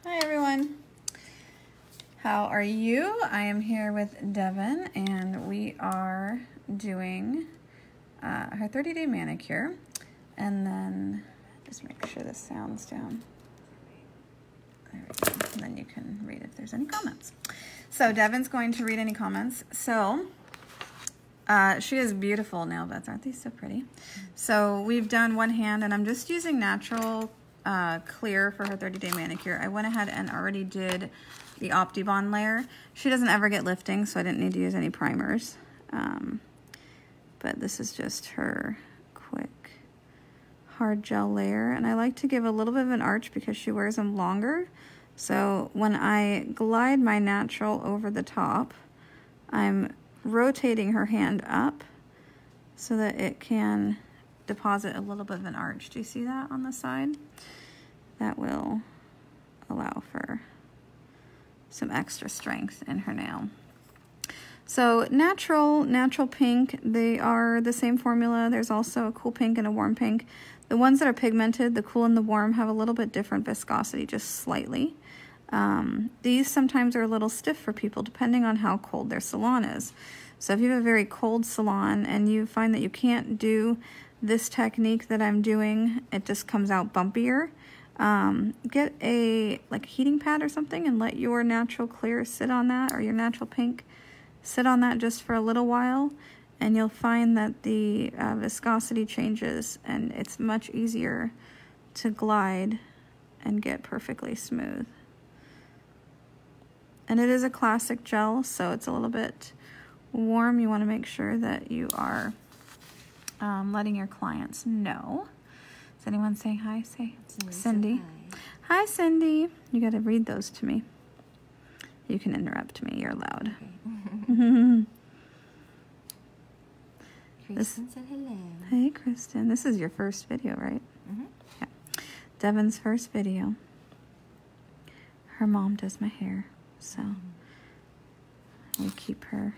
Hi everyone, how are you? I am here with Devin and we are doing her 30-day manicure, and then just make sure the sound's down. There we go, and then you can read if there's any comments. So Devin's going to read any comments. So she has beautiful nail beds, aren't they so pretty? So we've done one hand and I'm just using natural clear for her 30-day manicure. I went ahead and already did the OptiBond layer. She doesn't ever get lifting, so I didn't need to use any primers. But this is just her quick hard gel layer. And I like to give a little bit of an arch because she wears them longer. So when I glide my natural over the top, I'm rotating her hand up so that it can deposit a little bit of an arch. Do you see that on the side? That will allow for some extra strength in her nail. So natural pink, they are the same formula. There's also a cool pink and a warm pink. The ones that are pigmented, the cool and the warm, have a little bit different viscosity, just slightly. These sometimes are a little stiff for people depending on how cold their salon is. So if you have a very cold salon and you find that you can't do this technique that I'm doing, it just comes out bumpier, get a heating pad or something and let your natural clear sit on that, or your natural pink sit on that just for a little while, and you'll find that the viscosity changes and it's much easier to glide and get perfectly smooth. And it is a classic gel, so it's a little bit warm. You want to make sure that you are letting your clients know. Is anyone saying hi? Say Cindy. Hi, Cindy. You got to read those to me. You can interrupt me. You're loud. Okay. Kristen said hello. Hey, Kristen. This is your first video, right? Mm-hmm. Yeah. Devin's first video. Her mom does my hair, so we keep her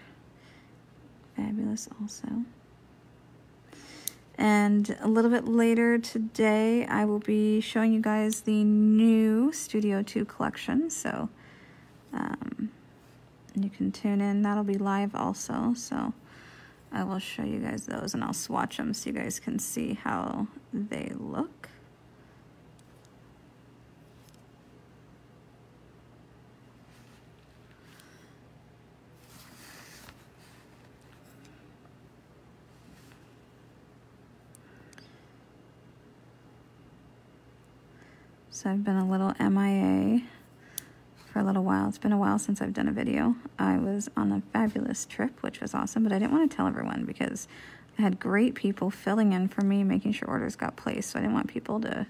fabulous also. And a little bit later today, I will be showing you guys the new Studio 2 collection. So you can tune in. That'll be live also. So I will show you guys those and I'll swatch them so you guys can see how they look. So I've been a little MIA for a little while. It's been a while since I've done a video. I was on a fabulous trip, which was awesome, but I didn't want to tell everyone because I had great people filling in for me, making sure orders got placed. So I didn't want people to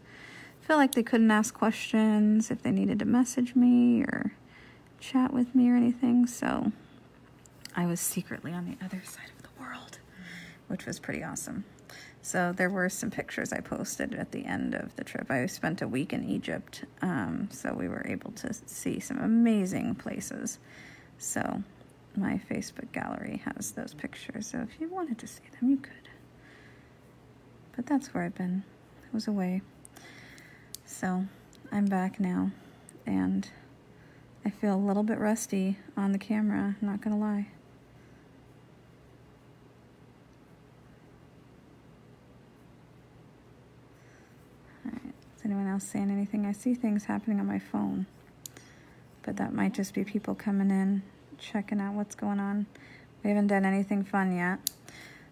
feel like they couldn't ask questions if they needed to message me or chat with me or anything. So I was secretly on the other side of the world, which was pretty awesome. So there were some pictures I posted at the end of the trip. I spent a week in Egypt, so we were able to see some amazing places. So my Facebook gallery has those pictures, so if you wanted to see them, you could. But that's where I've been. I was away. So I'm back now, and I feel a little bit rusty on the camera, I'm not gonna lie. Is anyone else saying anything? I see things happening on my phone, but that might just be people coming in, checking out what's going on. We haven't done anything fun yet.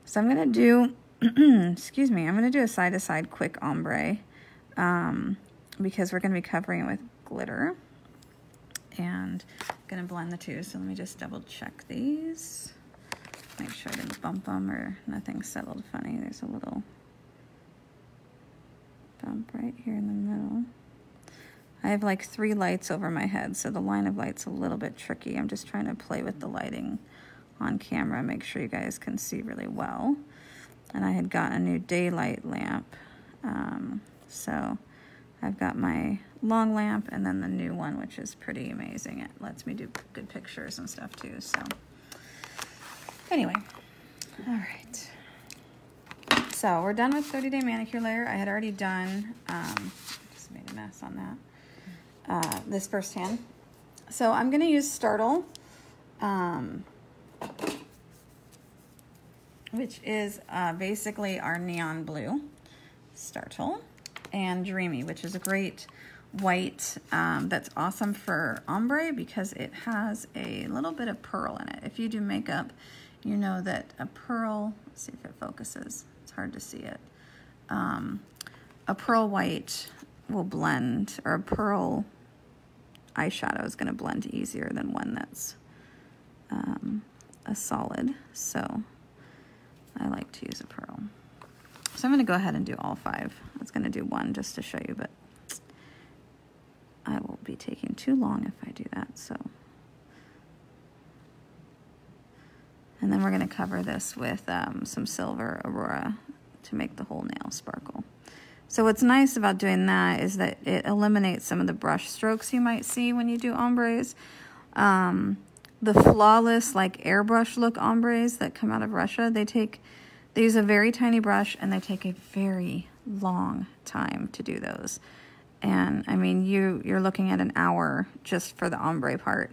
So I'm going to do, excuse me, I'm going to do a side-to-side quick ombre because we're going to be covering it with glitter. And I'm going to blend the two, so let me just double check these. Make sure I didn't bump them or nothing settled funny. There's a little bump right here in the middle. I have like 3 lights over my head, so the line of light's a little bit tricky. I'm just trying to play with the lighting on camera, make sure you guys can see really well. And I had gotten a new daylight lamp. So I've got my long lamp and then the new one, which is pretty amazing. It lets me do good pictures and stuff too. So anyway, all right. So we're done with 30-day manicure layer. I had already done, just made a mess on that. this firsthand. So I'm going to use Startle, which is basically our neon blue. Startle. And Dreamy, which is a great white that's awesome for ombre because it has a little bit of pearl in it. If you do makeup, you know that a pearl, let's see if it focuses, it's hard to see it. A pearl white will blend, or a pearl eyeshadow is going to blend easier than one that's a solid. So I like to use a pearl. So I'm going to go ahead and do all 5. I was going to do 1 just to show you, but I will be taking too long if I do that. So, and then we're going to cover this with some silver Aurora to make the whole nail sparkle. So what's nice about doing that is that it eliminates some of the brush strokes you might see when you do ombres. The flawless, like airbrush look ombres that come out of Russia, they use a very tiny brush and they take a very long time to do those. And I mean, you're looking at an hour just for the ombre part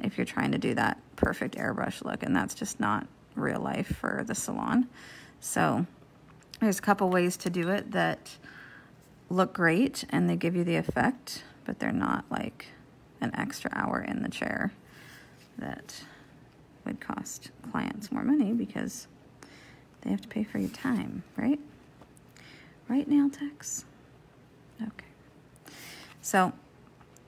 if you're trying to do that perfect airbrush look, and that's just not real life for the salon. So there's a couple ways to do it that look great and they give you the effect, but they're not like an extra hour in the chair that would cost clients more money because they have to pay for your time, right? Right, nail techs? Okay. So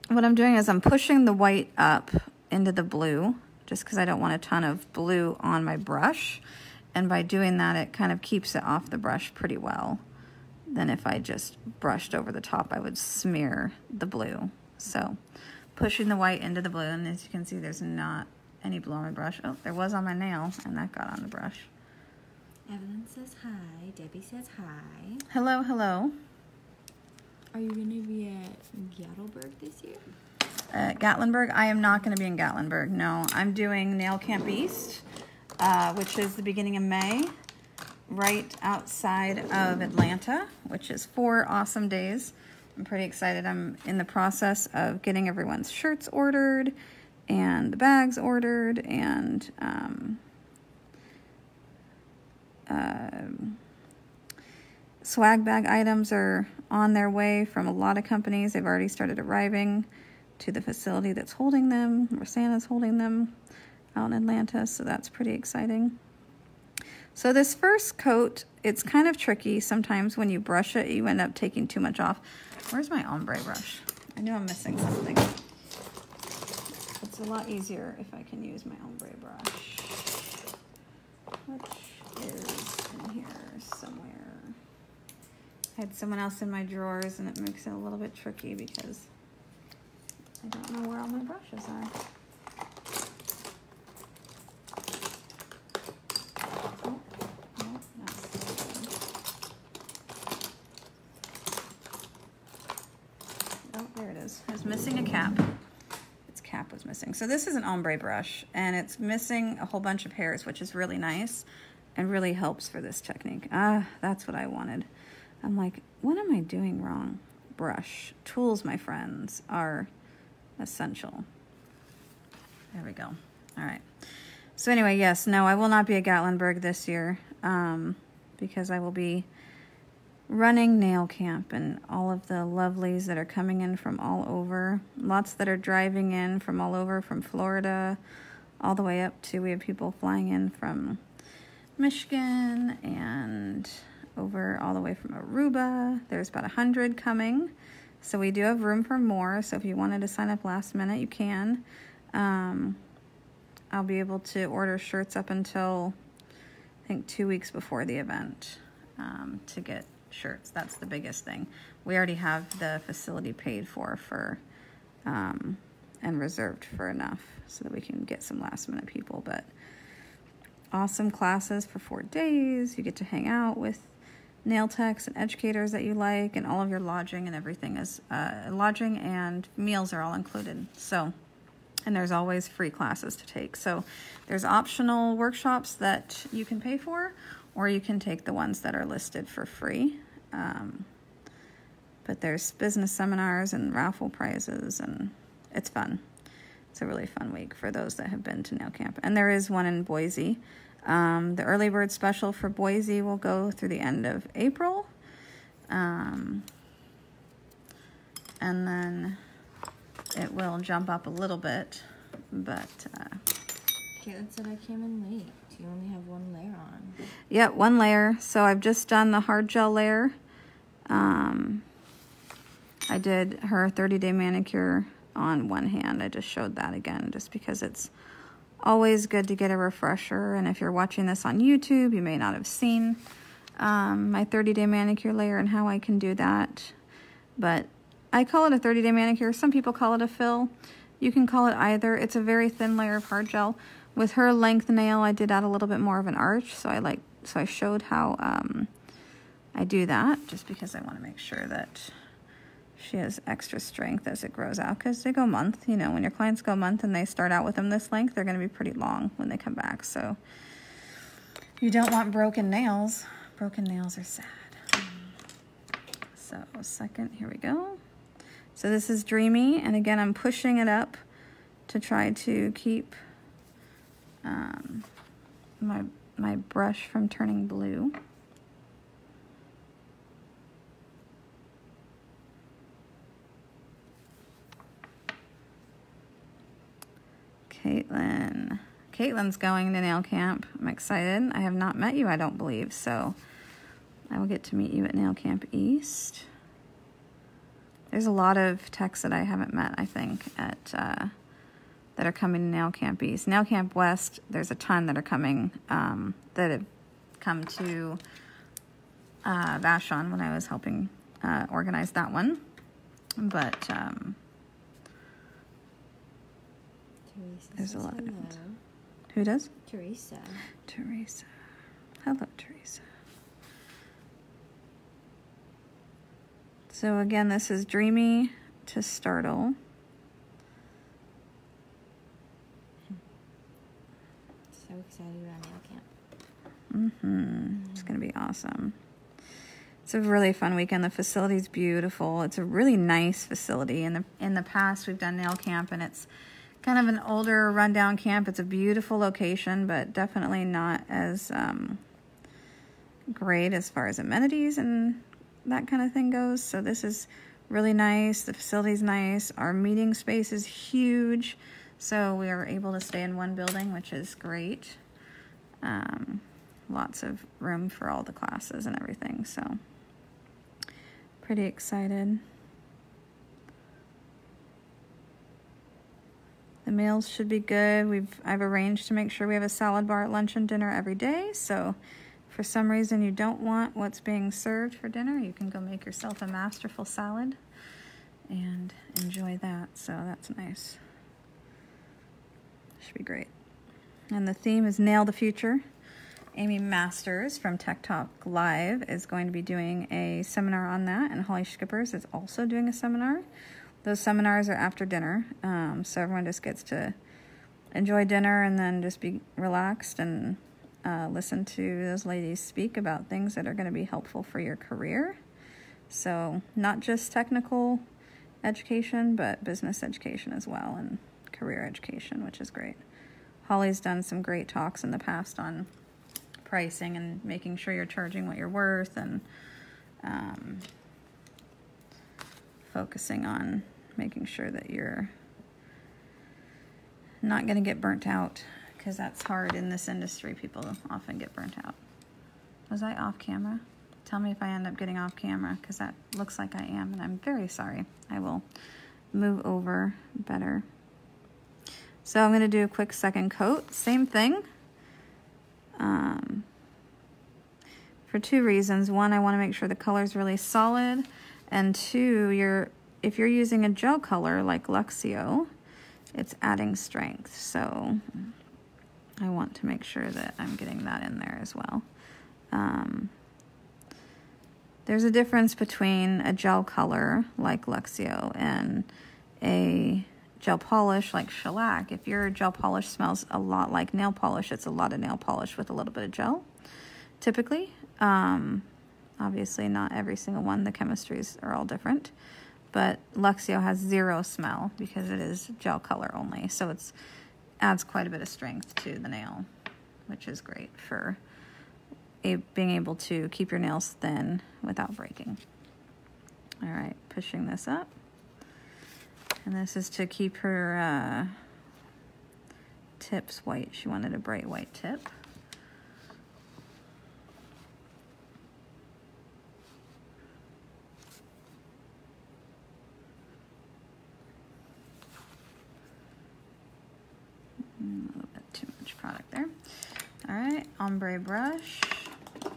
what I'm doing is I'm pushing the white up into the blue just because I don't want a ton of blue on my brush. And by doing that, it kind of keeps it off the brush pretty well. Then if I just brushed over the top, I would smear the blue. So pushing the white into the blue, and as you can see, there's not any blue on my brush. Oh, there was on my nail, and that got on the brush. Evelyn says hi. Debbie says hi. Hello, hello. Are you going to be at Gatlinburg this year? Gatlinburg? I am not going to be in Gatlinburg, no. I'm doing Nail Camp East, which is the beginning of May, right outside of Atlanta, which is 4 awesome days. I'm pretty excited. I'm in the process of getting everyone's shirts ordered and the bags ordered, and swag bag items are on their way from a lot of companies. They've already started arriving to the facility that's holding them, where Santa's holding them out in Atlanta, so that's pretty exciting. So this first coat, it's kind of tricky. Sometimes when you brush it, you end up taking too much off. Where's my ombre brush? I knew I'm missing something. It's a lot easier if I can use my ombre brush, which is in here somewhere. I had someone else in my drawers, and it makes it a little bit tricky because I don't know where all my brushes are. Oh, no, oh, there it is. I was missing a cap. Its cap was missing. So this is an ombre brush, and it's missing a whole bunch of hairs, which is really nice and really helps for this technique. That's what I wanted. I'm like, what am I doing wrong? Brush. Tools, my friends, are essential. There we go. All right. So anyway, yes, no, I will not be at Gatlinburg this year because I will be running nail camp, and all of the lovelies that are coming in from all over. Lots that are driving in from all over, from Florida all the way up to, we have people flying in from Michigan and over all the way from Aruba. There's about 100 coming. So we do have room for more. So if you wanted to sign up last minute, you can. I'll be able to order shirts up until, I think, 2 weeks before the event to get shirts. That's the biggest thing. We already have the facility paid for and reserved for enough so that we can get some last minute people. But awesome classes for 4 days. You get to hang out with nail techs and educators that you like, and all of your lodging and everything is lodging and meals are all included. So, and there's always free classes to take. So there's optional workshops that you can pay for, or you can take the ones that are listed for free. But there's business seminars and raffle prizes, and it's fun. It's a really fun week for those that have been to nail camp. And there is one in Boise. The early bird special for Boise will go through the end of April. And then it will jump up a little bit, but Caitlin said I came in late. You only have one layer on. Yeah, one layer. So I've just done the hard gel layer. I did her 30-day manicure on one hand. I just showed that again just because it's always good to get a refresher. And if you're watching this on YouTube, you may not have seen my 30-day manicure layer and how I can do that. But I call it a 30-day manicure. Some people call it a fill. You can call it either. It's a very thin layer of hard gel. With her length nail, I did add a little bit more of an arch. So I showed how I do that just because I want to make sure that she has extra strength as it grows out, because they go month. You know, when your clients go month and they start out with them this length, they're going to be pretty long when they come back. So you don't want broken nails. Broken nails are sad. So second, here we go. So this is Dreamy, and again, I'm pushing it up to try to keep my brush from turning blue. Caitlin's going to nail camp. I'm excited. I have not met you, I don't believe, so I will get to meet you at Nail Camp East. There's a lot of techs that I haven't met, I think, at that are coming to Nail Camp East. Nail Camp West, there's a ton that are coming that have come to Vashon when I was helping organize that one. But there's a lot of it. Who does? Teresa. Teresa. Hello, Teresa. So again, this is Dreamy to Startle. So excited about nail camp. It's going to be awesome. It's a really fun weekend. The facility's beautiful. It's a really nice facility. In the past, we've done nail camp, and it's kind of an older, rundown camp. It's a beautiful location, but definitely not as great as far as amenities and that kind of thing goes. So this is really nice. The facility's nice. Our meeting space is huge, so we are able to stay in one building, which is great. Lots of room for all the classes and everything, so pretty excited. The meals should be good. I've arranged to make sure we have a salad bar at lunch and dinner every day, so if for some reason you don't want what's being served for dinner, you can go make yourself a masterful salad and enjoy that, so that's nice. Should be great. And the theme is Nail the Future. Amy Masters from Tech Talk Live is going to be doing a seminar on that, and Holly Skippers is also doing a seminar. Those seminars are after dinner, so everyone just gets to enjoy dinner and then just be relaxed and listen to those ladies speak about things that are going to be helpful for your career. So not just technical education, but business education as well, and career education, which is great. Holly's done some great talks in the past on pricing and making sure you're charging what you're worth, and focusing on making sure that you're not going to get burnt out, because that's hard in this industry. People often get burnt out. Was I off camera? Tell me if I end up getting off camera, because that looks like I am, and I'm very sorry. I will move over better. So I'm going to do a quick second coat. Same thing. For two reasons. One, I want to make sure the color is really solid, and two, if you're using a gel color like Luxio, it's adding strength. So I want to make sure that I'm getting that in there as well. There's a difference between a gel color like Luxio and a gel polish like shellac. If your gel polish smells a lot like nail polish, it's a lot of nail polish with a little bit of gel, typically. Obviously not every single one, the chemistries are all different, but Luxio has 0 smell because it is gel color only, so it's adds quite a bit of strength to the nail, which is great for being able to keep your nails thin without breaking. All right, pushing this up, and this is to keep her tips white. She wanted a bright white tip. A little bit too much product there. All right, ombre brush.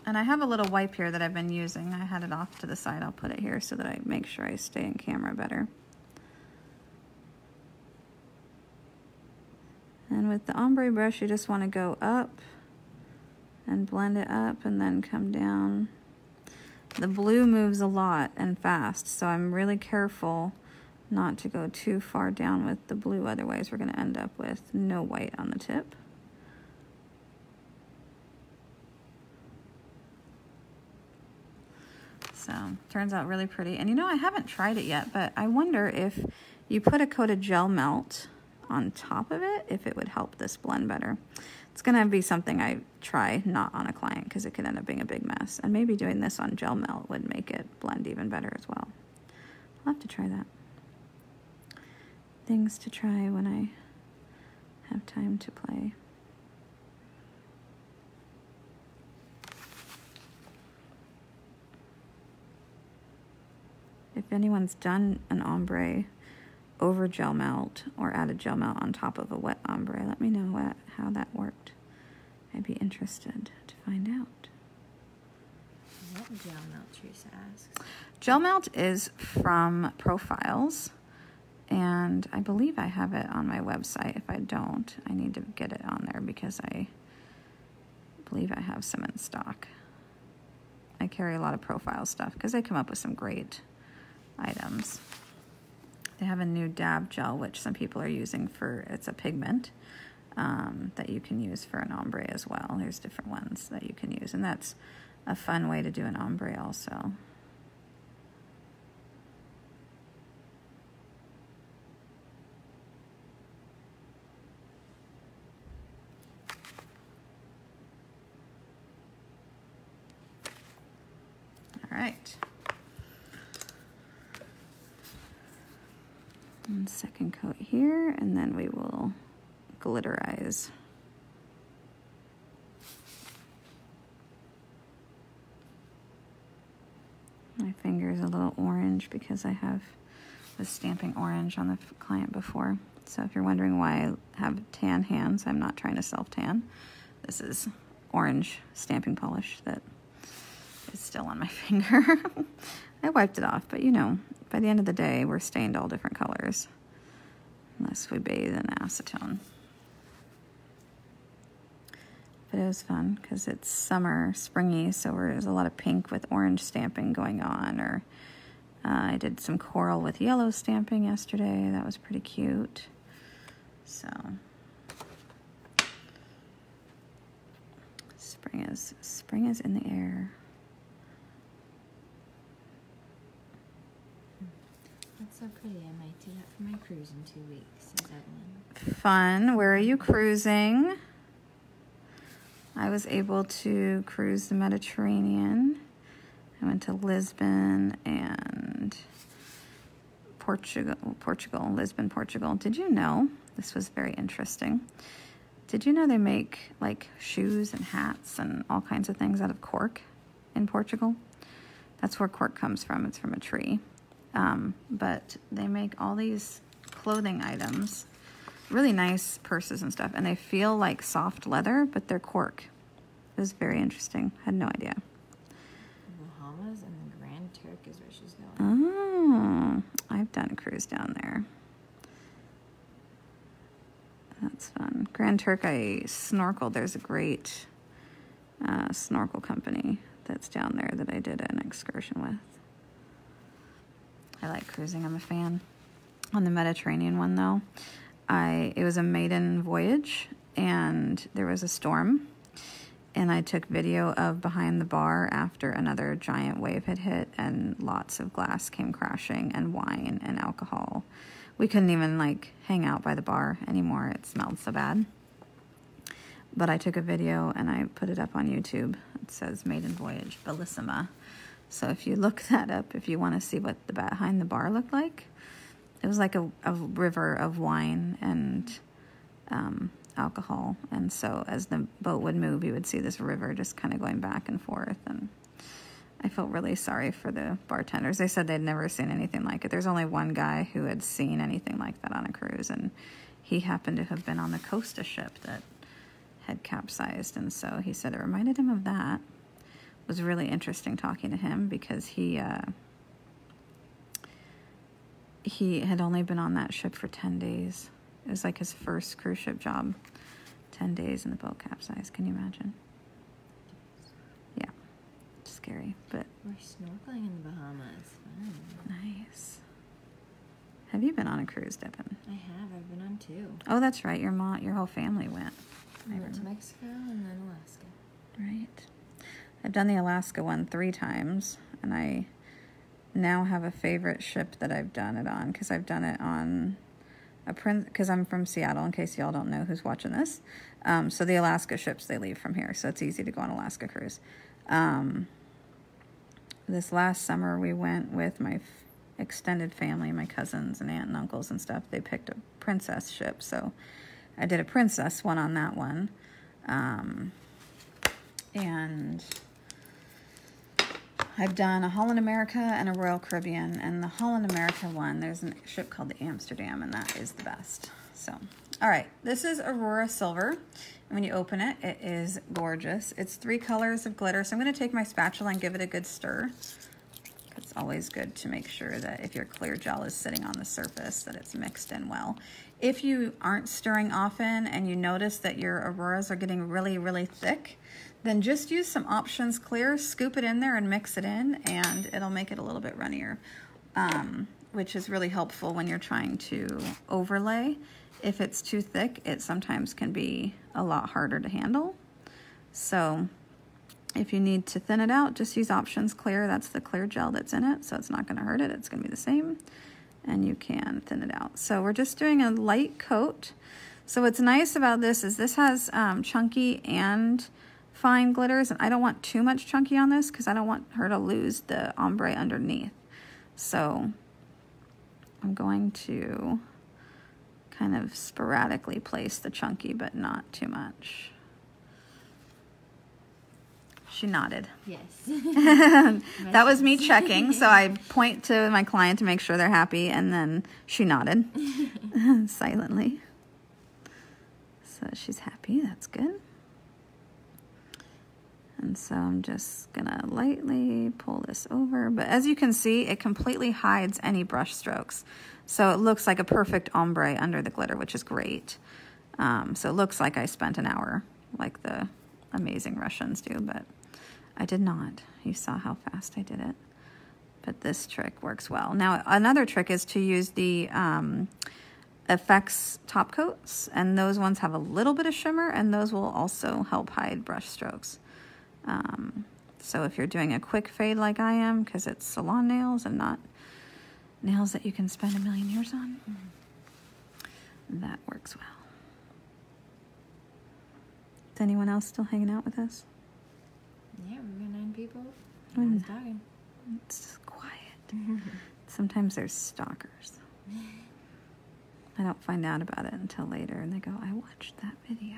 And I have a little wipe here that I've been using. I had it off to the side. I'll put it here so that I make sure I stay in camera better. And with the ombre brush, you just want to go up and blend it up and then come down. The blue moves a lot and fast, so I'm really careful not to go too far down with the blue, otherwise we're going to end up with no white on the tip. So, turns out really pretty. And you know, I haven't tried it yet, but I wonder if you put a coat of gel melt on top of it, if it would help this blend better. It's going to be something I try not on a client because it could end up being a big mess. And maybe doing this on gel melt would make it blend even better as well. I'll have to try that. Things to try when I have time to play. If anyone's done an ombre over gel melt or added gel melt on top of a wet ombre, let me know how that worked. I'd be interested to find out. What gel melt, Teresa asks? Gel melt is from Profiles, and I believe I have it on my website. If I don't, I need to get it on there because I believe I have some in stock. I carry a lot of Profile stuff because they come up with some great items. They have a new dab gel, which some people are using for, it's a pigment that you can use for an ombre as well. There's different ones that you can use, and that's a fun way to do an ombre also. All right. And second coat here, and then we will glitterize. My finger is a little orange because I was stamping orange on the client before. So if you're wondering why I have tan hands, I'm not trying to self-tan. This is orange stamping polish that is still on my finger. I wiped it off, but you know, by the end of the day, we're stained all different colors, unless we bathe in acetone. But it was fun because it's summer, springy, so there's a lot of pink with orange stamping going on. Or I did some coral with yellow stamping yesterday. That was pretty cute. So spring is in the air. That's so pretty. I might do that for my cruise in 2 weeks, says Evelyn. Fun. Where are you cruising? I was able to cruise the Mediterranean. I went to Lisbon and Portugal, Lisbon, Portugal. Did you know, this was very interesting, did you know they make like shoes and hats and all kinds of things out of cork in Portugal? That's where cork comes from. It's from a tree. But they make all these clothing items, really nice purses and stuff, and they feel like soft leather, but they're cork. It was very interesting. Had no idea. The Bahamas and the Grand Turk is where she's going. Oh, I've done a cruise down there. That's fun. Grand Turk, I snorkeled. There's a great snorkel company that's down there that I did an excursion with. I like cruising. I'm a fan. On the Mediterranean one, though, it was a maiden voyage, and there was a storm, And I took video of behind the bar after another giant wave had hit and lots of glass came crashing and wine and alcohol. We couldn't even like hang out by the bar anymore. It smelled so bad. But I took a video and I put it up on YouTube. It says Maiden Voyage Bellissima. So if you look that up, if you want to see what the behind the bar looked like, it was like a river of wine and alcohol. And so as the boat would move, you would see this river just kind of going back and forth. And I felt really sorry for the bartenders. They said they'd never seen anything like it. There's only one guy who had seen anything like that on a cruise, and he happened to have been on the Costa ship that had capsized. And so he said it reminded him of that. It was really interesting talking to him because he had only been on that ship for 10 days. It was like his first cruise ship job. 10 days and the boat capsized. Can you imagine? Yeah. Scary, but... We're snorkeling in the Bahamas. Fun. Nice. Have you been on a cruise, Devin? I have. I've been on 2. Oh, that's right. Your whole family went. I went to Mexico and then Alaska. Right. I've done the Alaska one 3 times, and I now have a favorite ship that I've done it on, because I've done it on... because I'm from Seattle, in case y'all don't know who's watching this. So the Alaska ships, they leave from here, so it's easy to go on Alaska cruise. This last summer, we went with my extended family, my cousins and aunt and uncles and stuff. They picked a princess ship, so I did a princess one on that one. And I've done a Holland America and a Royal Caribbean, and the Holland America one, there's a ship called the Amsterdam, and that is the best. So, all right, this is Aurora Silver. And when you open it, it is gorgeous. It's 3 colors of glitter. So I'm going to take my spatula and give it a good stir. It's always good to make sure that if your clear gel is sitting on the surface, that it's mixed in well. If you aren't stirring often and you notice that your Auroras are getting really, really thick, then just use some Options Clear, scoop it in there and mix it in, and it'll make it a little bit runnier, which is really helpful when you're trying to overlay. If it's too thick, it sometimes can be a lot harder to handle. So if you need to thin it out, just use Options Clear. That's the clear gel that's in it, so it's not going to hurt it. It's going to be the same, and you can thin it out. So we're just doing a light coat. So what's nice about this is this has chunky and fine glitters, and I don't want too much chunky on this because I don't want her to lose the ombre underneath. So I'm going to kind of sporadically place the chunky, but not too much. She nodded. Yes. That was me checking, so I point to my client to make sure they're happy, and then she nodded silently. So she's happy, that's good. And so I'm just gonna lightly pull this over, but as you can see, it completely hides any brush strokes. So it looks like a perfect ombre under the glitter, which is great. So it looks like I spent an hour like the amazing Russians do, but I did not. You saw how fast I did it. But this trick works well. Now, another trick is to use the effects top coats, and those ones have a little bit of shimmer, and those will also help hide brush strokes. So if you're doing a quick fade like I am, because it's salon nails and not nails that you can spend a million years on, that works well. Is anyone else still hanging out with us? Yeah, we've got 9 people. Mm. Talking. It's just quiet. Sometimes there's stalkers. I don't find out about it until later, and they go, I watched that video.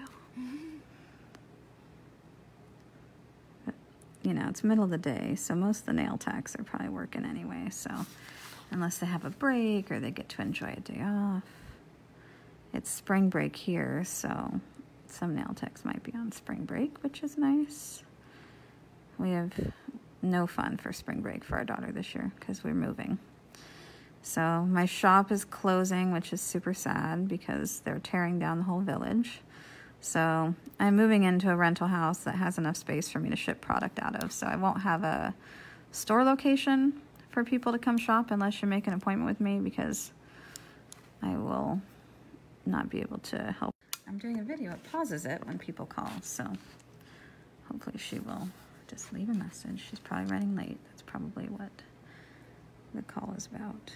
But, you know, it's middle of the day, so most of the nail techs are probably working anyway, so unless they have a break or they get to enjoy a day off. It's spring break here, so some nail techs might be on spring break, which is nice. We have no fun for spring break for our daughter this year because we're moving. So my shop is closing, which is super sad because they're tearing down the whole village. So I'm moving into a rental house that has enough space for me to ship product out of. So I won't have a store location for people to come shop unless you make an appointment with me, because I will not be able to help. I'm doing a video. It pauses it when people call, so hopefully she will just leave a message. She's probably running late. That's probably what the call is about.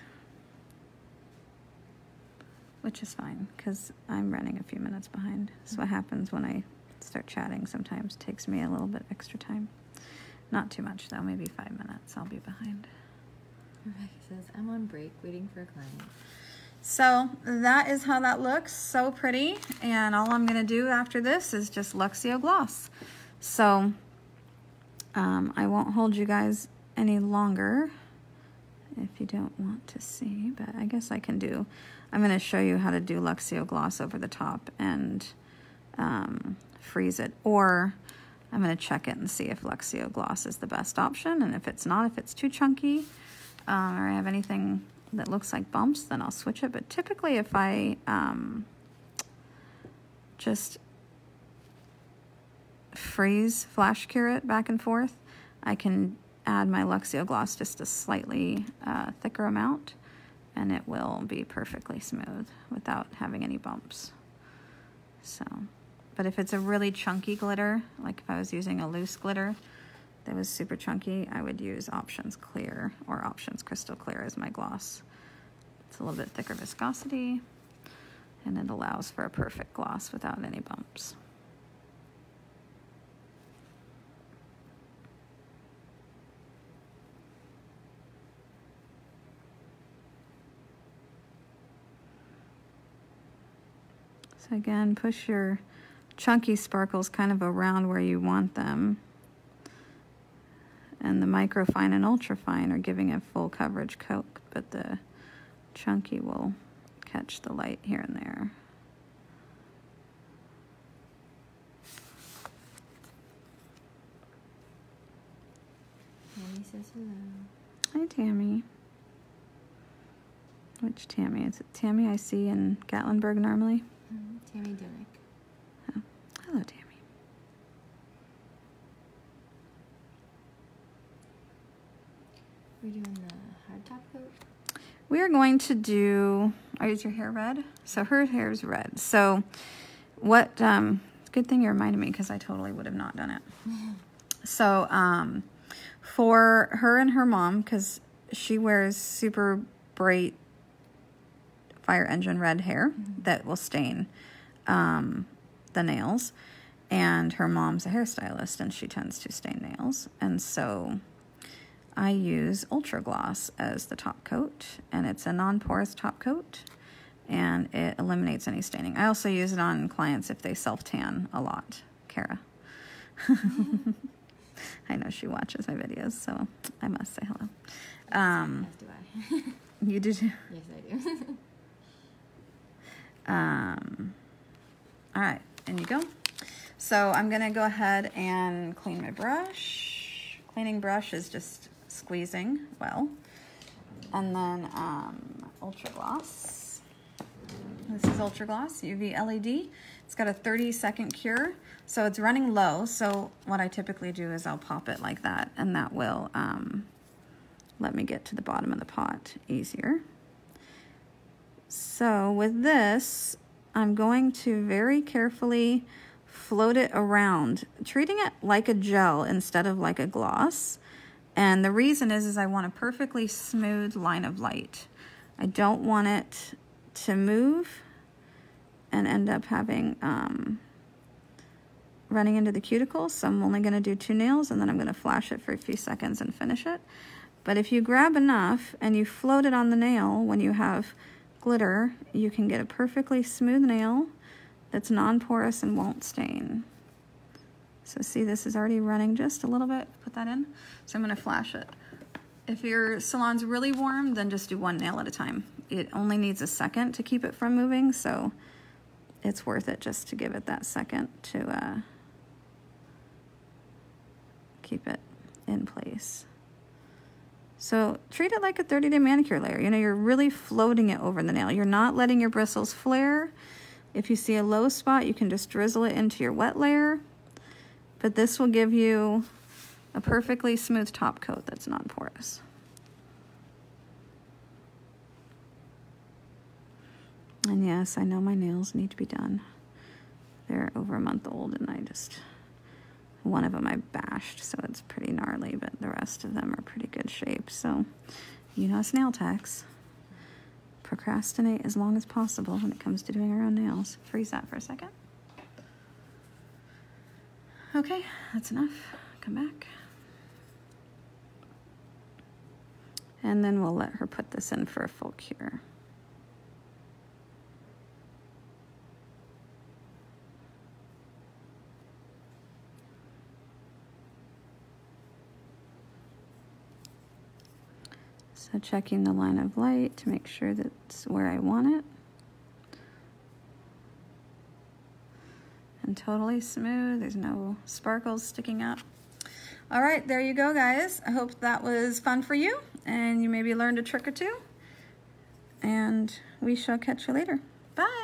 Which is fine, because I'm running a few minutes behind. So what happens when I start chatting sometimes. It takes me a little bit extra time. Not too much though, maybe 5 minutes. I'll be behind. Rebecca says, I'm on break waiting for a client. So that is how that looks. So pretty. And all I'm gonna do after this is just Luxio gloss. So I won't hold you guys any longer if you don't want to see, but I guess I can do. I'm going to show you how to do Luxio gloss over the top and freeze it, or I'm going to check it and see if Luxio gloss is the best option, and if it's not, if it's too chunky, or I have anything that looks like bumps, then I'll switch it. But typically if I just freeze, flash cure it back and forth, I can add my Luxio gloss just a slightly thicker amount, and it will be perfectly smooth without having any bumps. So, but if it's a really chunky glitter, like if I was using a loose glitter that was super chunky, I would use Options Clear or Options Crystal Clear as my gloss. It's a little bit thicker viscosity, and it allows for a perfect gloss without any bumps. So again, push your chunky sparkles kind of around where you want them. And the microfine and ultrafine are giving a full coverage coat, but the chunky will catch the light here and there. Tammy says hello. Hi, Tammy. Which Tammy? Is it Tammy I see in Gatlinburg normally? Tammy Dunick. Oh, hello, Tammy. We're doing the hard top coat. We are going to do, is your hair red? So her hair is red. So what, good thing you reminded me, because I totally would have not done it. So for her and her mom, because she wears super bright fire engine red hair that will stain the nails, and her mom's a hairstylist and she tends to stain nails, and so I use Ultra Gloss as the top coat, and it's a non-porous top coat, and it eliminates any staining. I also use it on clients if they self-tan a lot. Kara. I know she watches my videos, so I must say hello. As do I. You do too? Yes, I do. All right, in you go. So I'm gonna go ahead and clean my brush. Cleaning brush is just squeezing well. And then Ultra Gloss. This is Ultra Gloss UV LED. It's got a 30-second cure, so it's running low. So what I typically do is I'll pop it like that, and that will let me get to the bottom of the pot easier. So with this, I'm going to very carefully float it around, treating it like a gel instead of like a gloss. And the reason is I want a perfectly smooth line of light. I don't want it to move and end up having running into the cuticles. So I'm only going to do 2 nails, and then I'm going to flash it for a few seconds and finish it. But if you grab enough and you float it on the nail when you have glitter, you can get a perfectly smooth nail that's non-porous and won't stain. So see, this is already running just a little bit. Put that in. So I'm going to flash it. If your salon's really warm, then just do 1 nail at a time. It only needs a second to keep it from moving, so it's worth it just to give it that second to keep it in place. So treat it like a 30-day manicure layer. You know, you're really floating it over the nail. You're not letting your bristles flare. If you see a low spot, you can just drizzle it into your wet layer. But this will give you a perfectly smooth top coat that's not porous. And yes, I know my nails need to be done. They're over a month old, and One of them I bashed, so it's pretty gnarly, but the rest of them are pretty good shape. So, you know, it's nail techs. Procrastinate as long as possible when it comes to doing our own nails. Freeze that for a second. Okay, that's enough. Come back. And then we'll let her put this in for a full cure. So checking the line of light to make sure that's where I want it. And totally smooth, there's no sparkles sticking up. All right, there you go, guys. I hope that was fun for you and you maybe learned a trick or two. And we shall catch you later. Bye.